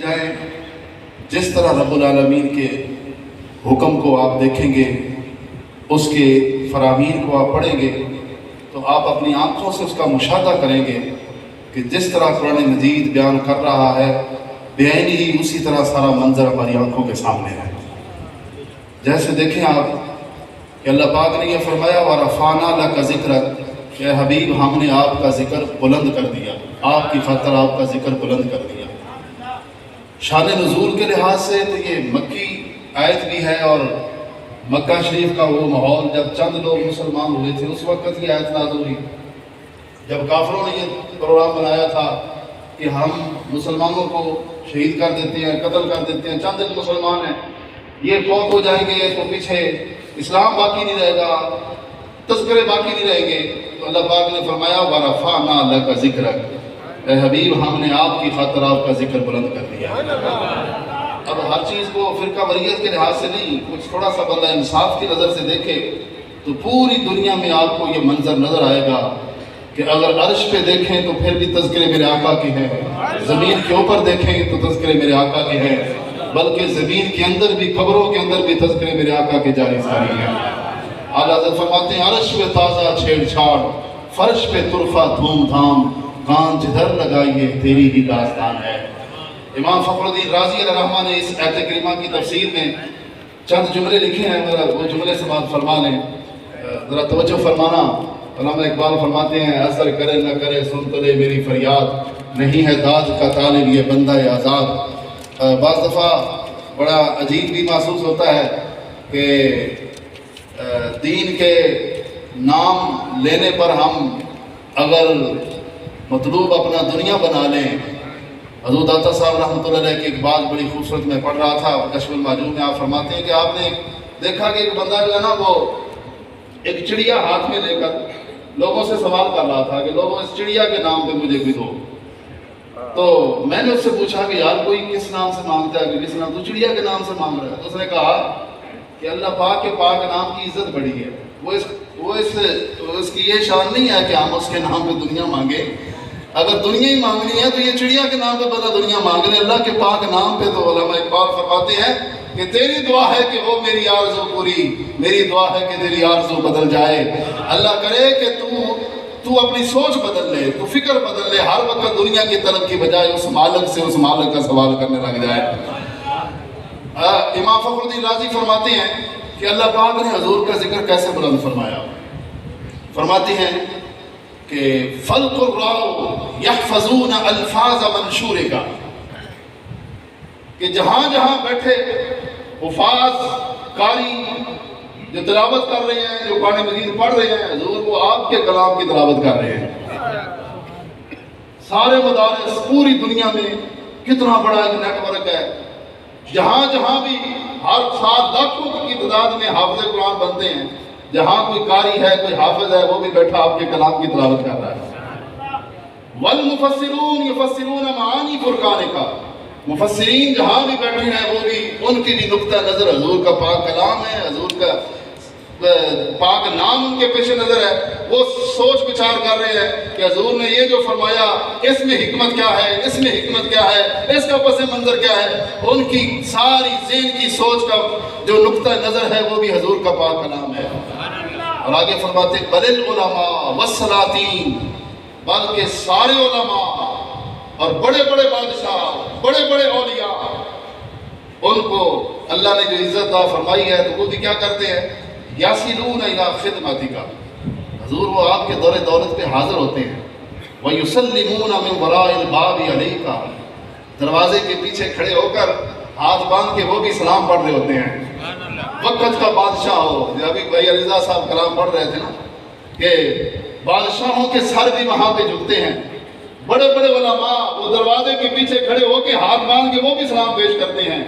جائیں جس طرح رب العالمین کے حکم کو آپ دیکھیں گے، اس کے فرامین کو آپ پڑھیں گے تو آپ اپنی آنکھوں سے اس کا مشاہدہ کریں گے کہ جس طرح قرآن مجید بیان کر رہا ہے بعین ہی اسی طرح سارا منظر ہماری آنکھوں کے سامنے ہے۔ جیسے دیکھیں آپ کہ اللہ پاک نے یہ فرمایا وَرَفَعْنَا لَكَ ذِكْرَكَ کہ اے حبیب ہم نے آپ کا ذکر بلند کر دیا، آپ کی خاطر آپ کا ذکر بلند کر دیا۔ شان نزول کے لحاظ سے تو یہ مکی آیت بھی ہے، اور مکہ شریف کا وہ ماحول جب چند لوگ مسلمان ہوئے تھے اس وقت یہ آیت نازل ہوئی، جب کافروں نے یہ پروگرام بنایا تھا کہ ہم مسلمانوں کو شہید کر دیتے ہیں، قتل کر دیتے ہیں، چند ایک مسلمان ہیں، یہ فوت ہو جائیں گے تو پیچھے اسلام باقی نہیں رہے گا، تذکرے باقی نہیں رہیں گے، تو اللہ پاک نے فرمایا وَرَفَعْنَا لَكَ ذِكْرَكَ اے حبیب ہم نے آپ کی خاطر آپ کا ذکر بلند کر دیا۔ اب ہر چیز کو فرقہ واریت کے لحاظ سے نہیں، کچھ تھوڑا سا بندہ انصاف کی نظر سے دیکھے تو پوری دنیا میں آپ کو یہ منظر نظر آئے گا کہ اگر عرش پہ دیکھیں تو پھر بھی تذکرے میرے آقا کے ہیں، زمین کے اوپر دیکھیں تو تذکرے میرے آقا کے ہیں، بلکہ زمین کے اندر بھی قبروں کے اندر بھی تذکرے میرے آقا کے جاری ساری ہیں۔ اعلیٰ حضرت فرماتے ہیں عرش پہ تازہ چھیڑ چھاڑ، فرش پہ طرفہ دھوم دھام، کان جدھر لگائیے تیری ہی داستان ہے۔ امام فخر الدین رازی علیہ الرحمہ نے اس آیت کریمہ کی تفسیر میں چند جملے لکھے ہیں، وہ جملے سے بات فرما لیں، ذرا توجہ فرمانا۔ علامہ اقبال فرماتے ہیں اثر کرے نہ کرے سن تو لے میری فریاد، نہیں ہے داد کا طالب یہ بندہ آزاد۔ بعض دفعہ بڑا عجیب بھی محسوس ہوتا ہے کہ دین کے نام لینے پر ہم اگر مطلوب اپنا دنیا بنا لیں۔ حضور داتا صاحب رحمۃ اللہ علیہ کی ایک بات بڑی خوبصورت میں پڑھ رہا تھا کشف المعجون میں، آپ فرماتے ہیں کہ آپ نے دیکھا کہ ایک بندہ جو ہے نا وہ ایک چڑیا ہاتھ میں لے کر لوگوں سے سوال کر رہا تھا کہ لوگوں اس چڑیا کے نام پہ مجھے بھی دو۔ تو میں نے اس سے پوچھا کہ یار کوئی کس نام سے مانگتا ہے کہ کس نام، تو چڑیا کے نام سے مانگ رہا ہے۔ تو اس نے کہا کہ اللہ پاک کے پاک نام کی عزت بڑی ہے، وہ اس کی یہ شان نہیں ہے کہ ہم اس کے نام پہ دنیا مانگے۔ اگر دنیا ہی مانگنی ہے تو یہ چڑیا کے نام پہ بندہ دنیا مانگ لے، اللہ کے پاک نام پہ تو علامہ اقبال فرماتے ہیں کہ تیری دعا ہے کہ وہ میری آرزو پوری، میری دعا ہے کہ تیری آرزو بدل جائے۔ اللہ کرے کہ تو اپنی سوچ بدل لے، تو فکر بدل لے، ہر وقت دنیا کی طلب کی بجائے اس مالک سے اس مالک کا سوال کرنے لگ جائے۔ امام فخر الدین رازی فرماتے ہیں کہ اللہ پاک نے حضور کا ذکر کیسے بلند فرمایا۔ فرماتے ہیں کہ فلق الراو یحفظون الفاظ منشورک، کہ جہاں جہاں بیٹھے حفاظ قاری جو تلاوت کر رہے ہیں، جو قرآن مجید پڑھ رہے ہیں، حضور وہ آپ کے کلام کی تلاوت کر رہے ہیں۔ سارے مدارس پوری دنیا میں کتنا بڑا ایک نیٹ ورک ہے، جہاں جہاں بھی ہر 7 لاکھوں کی تعداد میں حافظ قرآن بنتے ہیں، جہاں کوئی قاری ہے کوئی حافظ ہے وہ بھی بیٹھا آپ کے کلام کی تلاوت کر رہا ہے۔ والمفسرون یفسرون معانی فرقان کا، مفسرین جہاں بھی بیٹھے ہیں وہ بھی ان کی بھی نقطہ نظر حضور کا پاک کلام ہے، حضور کا پاک نام ان کے پیش نظر ہے، وہ سوچ بچار کر رہے ہیں کہ حضور نے یہ جو فرمایا اس میں حکمت کیا ہے، اس میں حکمت کیا ہے، اس کا پس منظر کیا ہے۔ ان کی ساری ذہن کی سوچ کا جو نقطہ نظر ہے وہ بھی حضور کا پاک کلام ہے۔ اور آگے فرماتے ہیں بل العلماء والسلاطین، بلکہ سارے علماء اور بڑے بڑے بادشاہ، بڑے بڑے اولیاء، ان کو اللہ نے جو عزت عطا فرمائی ہے تو وہ بھی کیا کرتے ہیں یاسلون الی خدمتک، حضور وہ آپ کے دور دولت پہ حاضر ہوتے ہیں۔ ویسلمون من وراء الباب علیک، دروازے کے پیچھے کھڑے ہو کر ہاتھ باندھ کے وہ بھی سلام پڑھ رہے ہوتے ہیں۔ وقت کا بادشاہ ہو، ابھی بھائی رضا صاحب کلام پڑھ رہے تھے نا کہ بادشاہوں کے سر بھی وہاں پہ جھکتے ہیں، بڑے بڑے علماء وہ دروازے کے پیچھے کھڑے ہو کے ہاتھ باندھ کے وہ بھی سلام پیش کرتے ہیں۔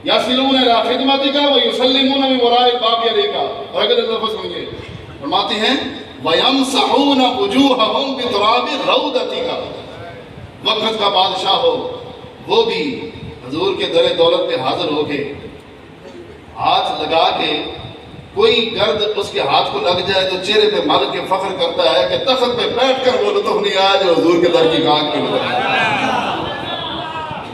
یاسلون الی خدمتک ویسلمون من وراء الباب علیک، اور اگر لفظ سنیے فرماتے ہیں ویمسحون وجوہہم بتراب روضتک، وقت کا بادشاہ ہو وہ بھی حضور کے در دولت پہ حاضر ہو کے ہاتھ لگا کے کوئی گرد اس کے ہاتھ کو لگ جائے تو چہرے پہ مل کے فخر کرتا ہے کہ تخت پہ بیٹھ کر وہ لطف نہیں آیا جو حضور کے در کی خاک پہ لگا۔